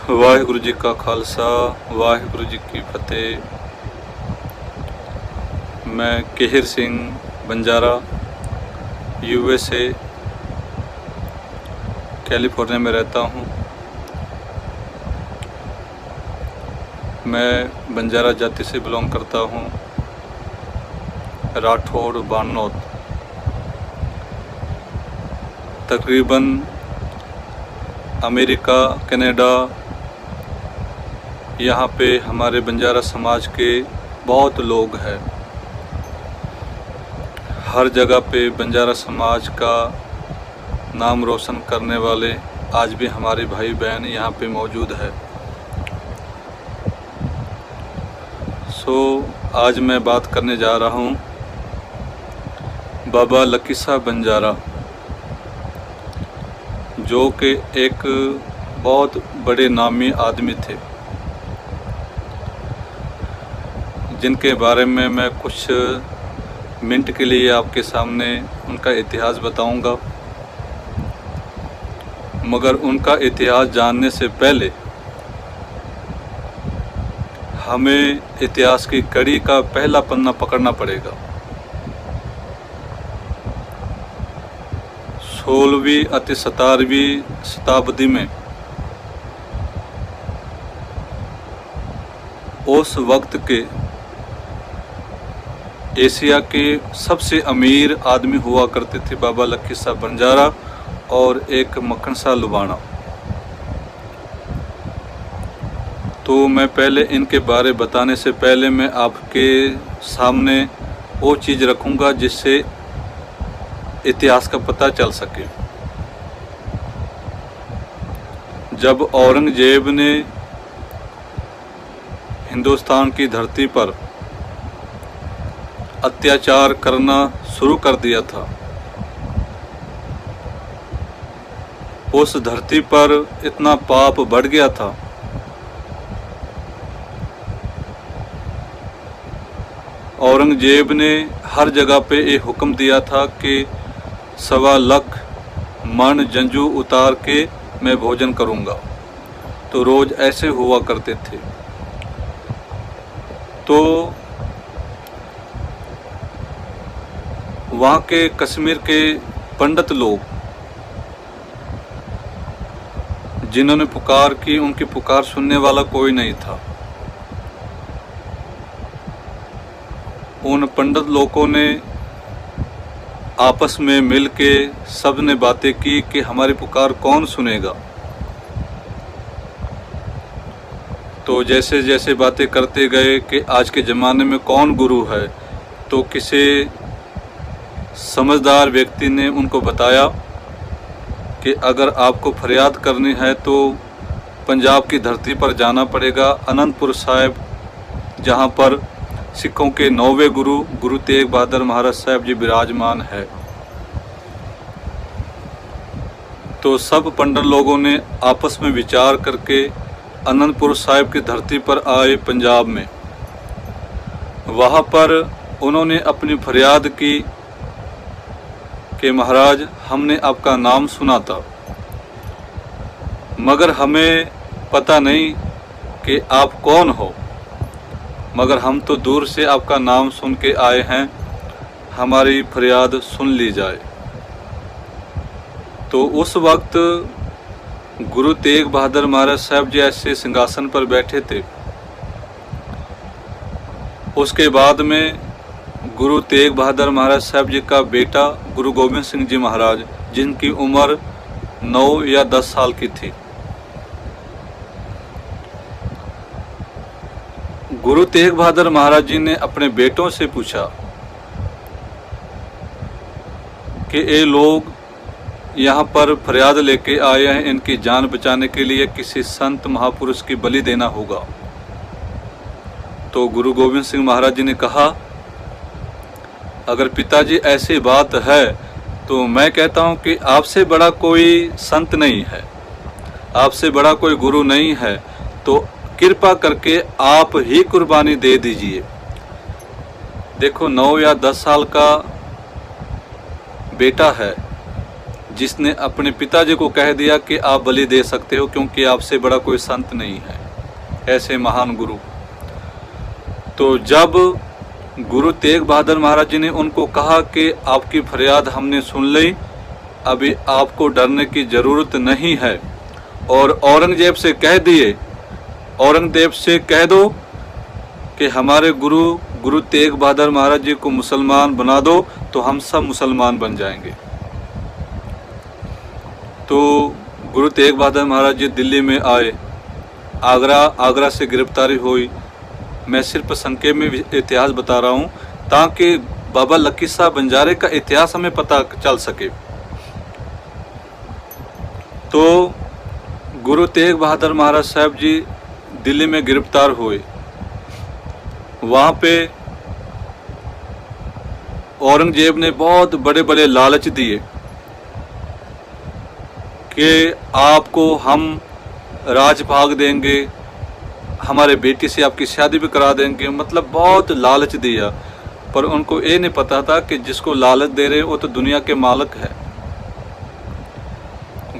वाहिगुरु जी का खालसा वाहिगुरु जी की फतेह। मैं केहर सिंह बंजारा USA कैलिफोर्निया में रहता हूँ। मैं बंजारा जाति से बिलोंग करता हूँ, राठौड़ बानोद। तकरीबन अमेरिका, कनाडा, यहाँ पे हमारे बंजारा समाज के बहुत लोग हैं। हर जगह पे बंजारा समाज का नाम रोशन करने वाले आज भी हमारे भाई बहन यहाँ पे मौजूद है। आज मैं बात करने जा रहा हूँ बाबा लकी साहब बंजारा, जो कि एक बहुत बड़े नामी आदमी थे, जिनके बारे में मैं कुछ मिनट के लिए आपके सामने उनका इतिहास बताऊंगा। मगर उनका इतिहास जानने से पहले हमें इतिहास की कड़ी का पहला पन्ना पकड़ना पड़ेगा। 16वीं अति 17वीं शताब्दी में उस वक्त के एशिया के सबसे अमीर आदमी हुआ करते थे बाबा लकी साहब बंजारा और एक मक्खन शाह लुबाना। तो मैं पहले इनके बारे बताने से पहले मैं आपके सामने वो चीज़ रखूँगा जिससे इतिहास का पता चल सके। जब औरंगजेब ने हिंदुस्तान की धरती पर अत्याचार करना शुरू कर दिया था, उस धरती पर इतना पाप बढ़ गया था औरंगजेब ने हर जगह पे ये हुक्म दिया था कि 1.25 लाख मन जंजू उतार के मैं भोजन करूंगा। तो रोज ऐसे हुआ करते थे। तो वहाँ के कश्मीर के पंडित लोग जिन्होंने पुकार की, उनकी पुकार सुनने वाला कोई नहीं था। उन पंडित लोगों ने आपस में मिल के सब ने बातें की कि हमारी पुकार कौन सुनेगा। तो जैसे जैसे बातें करते गए कि आज के ज़माने में कौन गुरु है, तो किसी समझदार व्यक्ति ने उनको बताया कि अगर आपको फरियाद करनी है तो पंजाब की धरती पर जाना पड़ेगा, अनंतपुर साहिब, जहाँ पर सिखों के 9वें गुरु गुरु तेग बहादुर महाराज साहब जी विराजमान है। तो सब पंडित लोगों ने आपस में विचार करके अनंतपुर साहिब की धरती पर आए पंजाब में। वहाँ पर उन्होंने अपनी फरियाद की कि महाराज, हमने आपका नाम सुना था मगर हमें पता नहीं कि आप कौन हो, मगर हम तो दूर से आपका नाम सुन के आए हैं, हमारी फरियाद सुन ली जाए। तो उस वक्त गुरु तेग बहादुर महाराज साहब जी ऐसे सिंहासन पर बैठे थे। उसके बाद में गुरु तेग बहादुर महाराज साहब जी का बेटा गुरु गोबिंद सिंह जी महाराज, जिनकी उम्र 9 या 10 साल की थी, गुरु तेग बहादुर महाराज जी ने अपने बेटों से पूछा कि ये लोग यहाँ पर फरियाद लेके आए हैं, इनकी जान बचाने के लिए किसी संत महापुरुष की बलि देना होगा। तो गुरु गोबिंद सिंह महाराज जी ने कहा, अगर पिताजी ऐसी बात है तो मैं कहता हूँ कि आपसे बड़ा कोई संत नहीं है, आपसे बड़ा कोई गुरु नहीं है, तो कृपा करके आप ही कुर्बानी दे दीजिए। देखो 9 या 10 साल का बेटा है जिसने अपने पिताजी को कह दिया कि आप बलि दे सकते हो क्योंकि आपसे बड़ा कोई संत नहीं है। ऐसे महान गुरु। तो जब गुरु तेग बहादुर महाराज जी ने उनको कहा कि आपकी फरियाद हमने सुन ली, अभी आपको डरने की ज़रूरत नहीं है, और औरंगजेब से कह दिए, औरंगजेब से कह दो कि हमारे गुरु तेग बहादुर महाराज जी को मुसलमान बना दो, तो हम सब मुसलमान बन जाएंगे। तो गुरु तेग बहादुर महाराज जी दिल्ली में आए, आगरा से गिरफ्तारी हुई। मैं सिर्फ संक्षेप में इतिहास बता रहा हूँ ताकि बाबा लक्की शाह बंजारे का इतिहास हमें पता चल सके। तो गुरु तेग बहादुर महाराज साहब जी दिल्ली में गिरफ्तार हुए। वहाँ पे औरंगजेब ने बहुत बड़े बड़े लालच दिए कि आपको हम राजभाग देंगे, हमारे बेटी से आपकी शादी भी करा देंगे, मतलब बहुत लालच दिया। पर उनको ये नहीं पता था कि जिसको लालच दे रहे वो तो दुनिया के मालिक है।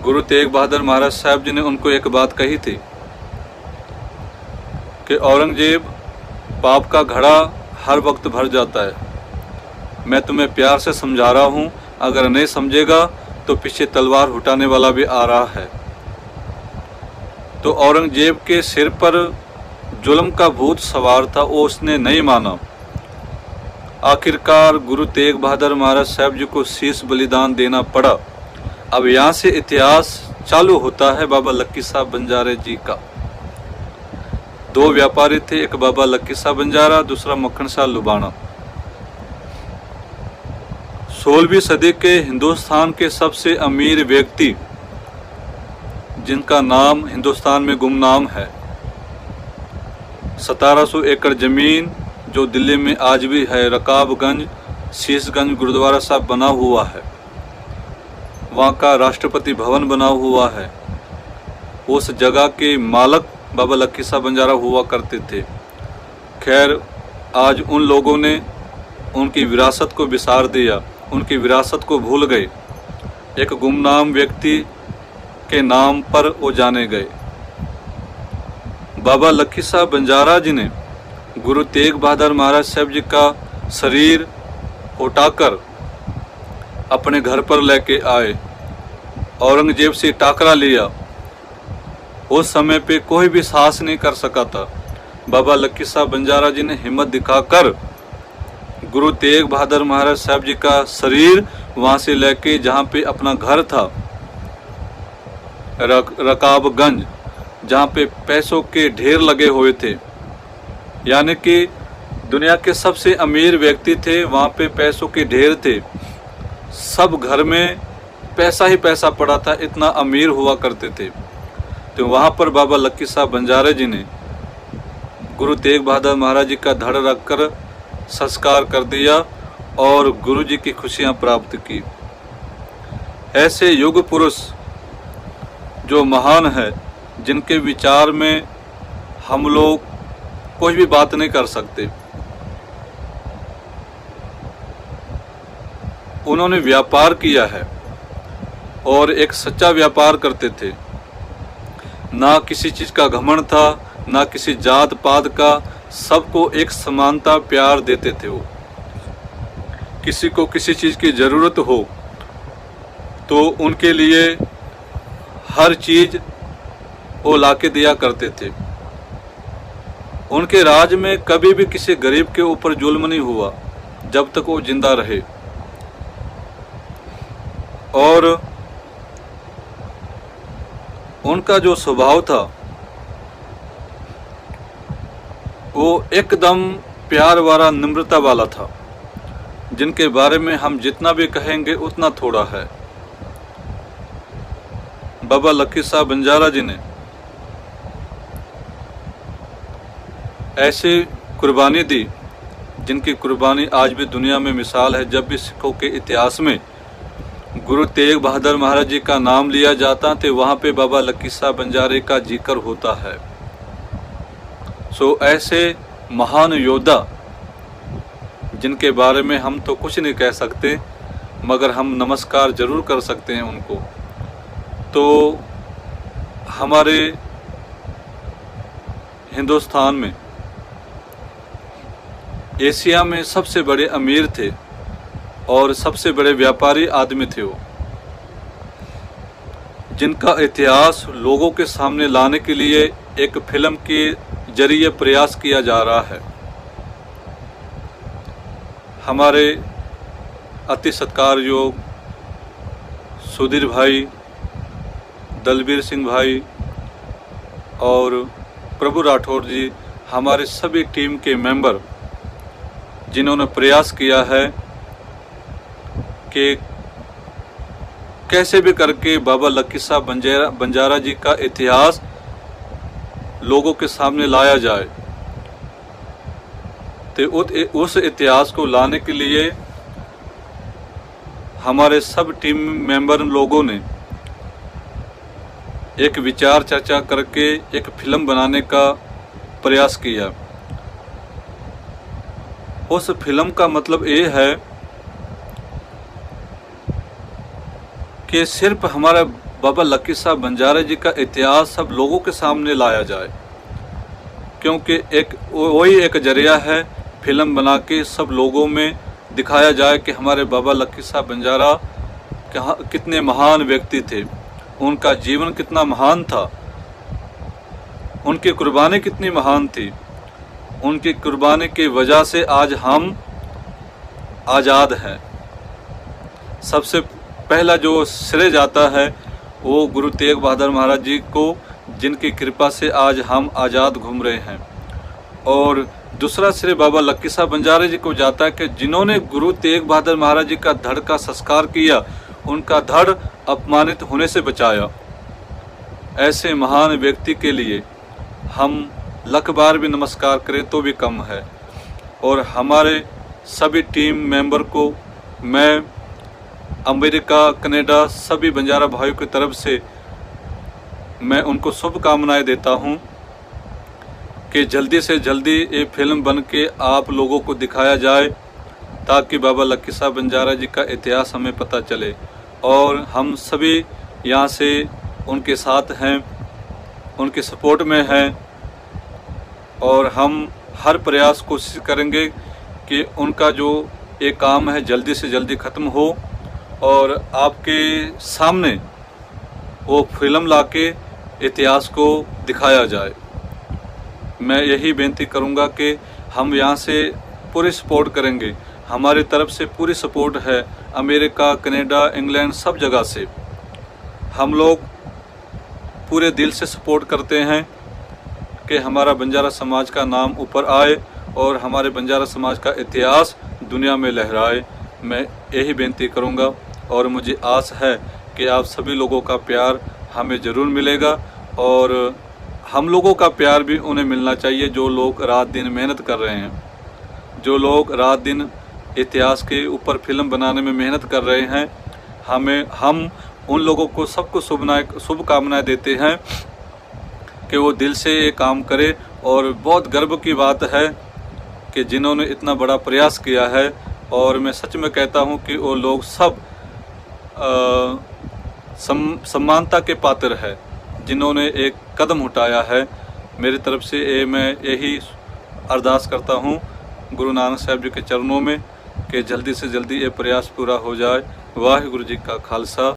गुरु तेग बहादुर महाराज साहब जी ने उनको एक बात कही थी कि औरंगजेब, पाप का घड़ा हर वक्त भर जाता है, मैं तुम्हें प्यार से समझा रहा हूँ, अगर नहीं समझेगा तो पीछे तलवार उठाने वाला भी आ रहा है। तो औरंगजेब के सिर पर जुल्म का भूत सवार था, वो उसने नहीं माना। आखिरकार गुरु तेग बहादुर महाराज साहब जी को शीश बलिदान देना पड़ा। अब यहाँ से इतिहास चालू होता है बाबा लक्की शाह बंजारे जी का। दो व्यापारी थे, एक बाबा लक्की शाह बंजारा, दूसरा मक्खन शाह लुबाना। 16वीं सदी के हिंदुस्तान के सबसे अमीर व्यक्ति जिनका नाम हिंदुस्तान में गुमनाम है। 1700 एकड़ जमीन जो दिल्ली में आज भी है, रकाबगंज शीशगंज गुरुद्वारा साहब बना हुआ है, वहाँ का राष्ट्रपति भवन बना हुआ है, उस जगह के मालिक बाबा लक्की शाह बंजारा हुआ करते थे। खैर, आज उन लोगों ने उनकी विरासत को बिसार दिया, उनकी विरासत को भूल गए। एक गुमनाम व्यक्ति के नाम पर वो जाने गए। बाबा लक्की शाह बंजारा जी ने गुरु तेग बहादुर महाराज साहब जी का शरीर उठाकर अपने घर पर लेके आए, औरंगजेब से टाकरा लिया। उस समय पे कोई भी साहस नहीं कर सका था। बाबा लक्की शाह बंजारा जी ने हिम्मत दिखाकर गुरु तेग बहादुर महाराज साहब जी का शरीर वहाँ से लेके जहाँ पे अपना घर था रकाबगंज, जहाँ पे पैसों के ढेर लगे हुए थे, यानी कि दुनिया के सबसे अमीर व्यक्ति थे, वहाँ पे पैसों के ढेर थे, सब घर में पैसा ही पैसा पड़ा था, इतना अमीर हुआ करते थे। तो वहाँ पर बाबा लक्की शाह बंजारे जी ने गुरु तेग बहादुर महाराज जी का धड़ रखकर संस्कार कर दिया और गुरु जी की खुशियाँ प्राप्त की। ऐसे युग पुरुष जो महान है, जिनके विचार में हम लोग कोई भी बात नहीं कर सकते, उन्होंने व्यापार किया है और एक सच्चा व्यापार करते थे। ना किसी चीज़ का घमंड था, ना किसी जात पात का, सबको एक समानता प्यार देते थे। वो किसी को किसी चीज़ की ज़रूरत हो तो उनके लिए हर चीज़ वो लाके दिया करते थे। उनके राज में कभी भी किसी गरीब के ऊपर जुल्म नहीं हुआ जब तक वो जिंदा रहे। और उनका जो स्वभाव था वो एकदम प्यार वाला, नम्रता वाला था, जिनके बारे में हम जितना भी कहेंगे उतना थोड़ा है। बाबा लक्की शाह बंजारा जी ने ऐसी कुर्बानी दी जिनकी कुर्बानी आज भी दुनिया में मिसाल है। जब भी सिखों के इतिहास में गुरु तेग बहादुर महाराज जी का नाम लिया जाता तो वहाँ पे बाबा लक्की शाह बंजारे का जिक्र होता है। सो ऐसे महान योद्धा जिनके बारे में हम तो कुछ नहीं कह सकते, मगर हम नमस्कार ज़रूर कर सकते हैं उनको। तो हमारे हिंदुस्तान में एशिया में सबसे बड़े अमीर थे और सबसे बड़े व्यापारी आदमी थे वो, जिनका इतिहास लोगों के सामने लाने के लिए एक फिल्म के जरिए प्रयास किया जा रहा है। हमारे अति सत्कारयोग सुधीर भाई, दलबीर सिंह भाई और प्रभु राठौर जी, हमारे सभी टीम के मेंबर, जिन्होंने प्रयास किया है कि कैसे भी करके बाबा लक्की साहब बंजारा जी का इतिहास लोगों के सामने लाया जाए। तो उस इतिहास को लाने के लिए हमारे सब टीम मेंबर लोगों ने एक विचार चर्चा करके एक फिल्म बनाने का प्रयास किया। उस फिल्म का मतलब ये है कि सिर्फ हमारा बाबा लक्की साहब बंजारा जी का इतिहास सब लोगों के सामने लाया जाए, क्योंकि वही एक जरिया है फिल्म बना के सब लोगों में दिखाया जाए कि हमारे बाबा लक्की साहब बंजारा कितने महान व्यक्ति थे, उनका जीवन कितना महान था, उनकी कुर्बानी कितनी महान थी। उनकी कुर्बानी की वजह से आज हम आज़ाद हैं। सबसे पहला जो श्रेय जाता है वो गुरु तेग बहादुर महाराज जी को, जिनकी कृपा से आज हम आज़ाद घूम रहे हैं। और दूसरा श्रेय बाबा लक्की साहब बंजारा जी को जाता है कि जिन्होंने गुरु तेग बहादुर महाराज जी का धड़ का संस्कार किया, उनका धड़ अपमानित होने से बचाया। ऐसे महान व्यक्ति के लिए हम लाख बार भी नमस्कार करें तो भी कम है। और हमारे सभी टीम मेंबर को मैं अमेरिका, कनाडा, सभी बंजारा भाइयों की तरफ से मैं उनको शुभकामनाएं देता हूं कि जल्दी से जल्दी ये फिल्म बन के आप लोगों को दिखाया जाए, ताकि बाबा लक्की साहब बंजारा जी का इतिहास हमें पता चले। और हम सभी यहाँ से उनके साथ हैं, उनके सपोर्ट में हैं, और हम हर प्रयास कोशिश करेंगे कि उनका जो ये काम है जल्दी से जल्दी ख़त्म हो और आपके सामने वो फिल्म लाके इतिहास को दिखाया जाए। मैं यही बेनती करूंगा कि हम यहाँ से पूरी सपोर्ट करेंगे, हमारी तरफ से पूरी सपोर्ट है। अमेरिका, कनाडा, इंग्लैंड, सब जगह से हम लोग पूरे दिल से सपोर्ट करते हैं कि हमारा बंजारा समाज का नाम ऊपर आए और हमारे बंजारा समाज का इतिहास दुनिया में लहराए। मैं यही बेनती करूंगा और मुझे आस है कि आप सभी लोगों का प्यार हमें ज़रूर मिलेगा, और हम लोगों का प्यार भी उन्हें मिलना चाहिए जो लोग रात दिन मेहनत कर रहे हैं, जो लोग रात दिन इतिहास के ऊपर फिल्म बनाने में मेहनत कर रहे हैं। हम उन लोगों को सबको शुभकामनाएं देते हैं कि वो दिल से ये काम करे। और बहुत गर्व की बात है कि जिन्होंने इतना बड़ा प्रयास किया है, और मैं सच में कहता हूँ कि वो लोग सब सम्मानता के पात्र है जिन्होंने एक कदम उठाया है। मेरी तरफ से मैं यही अरदास करता हूँ गुरु नानक साहब जी के चरणों में कि जल्दी से जल्दी ये प्रयास पूरा हो जाए। वाहिगुरु जी का खालसा,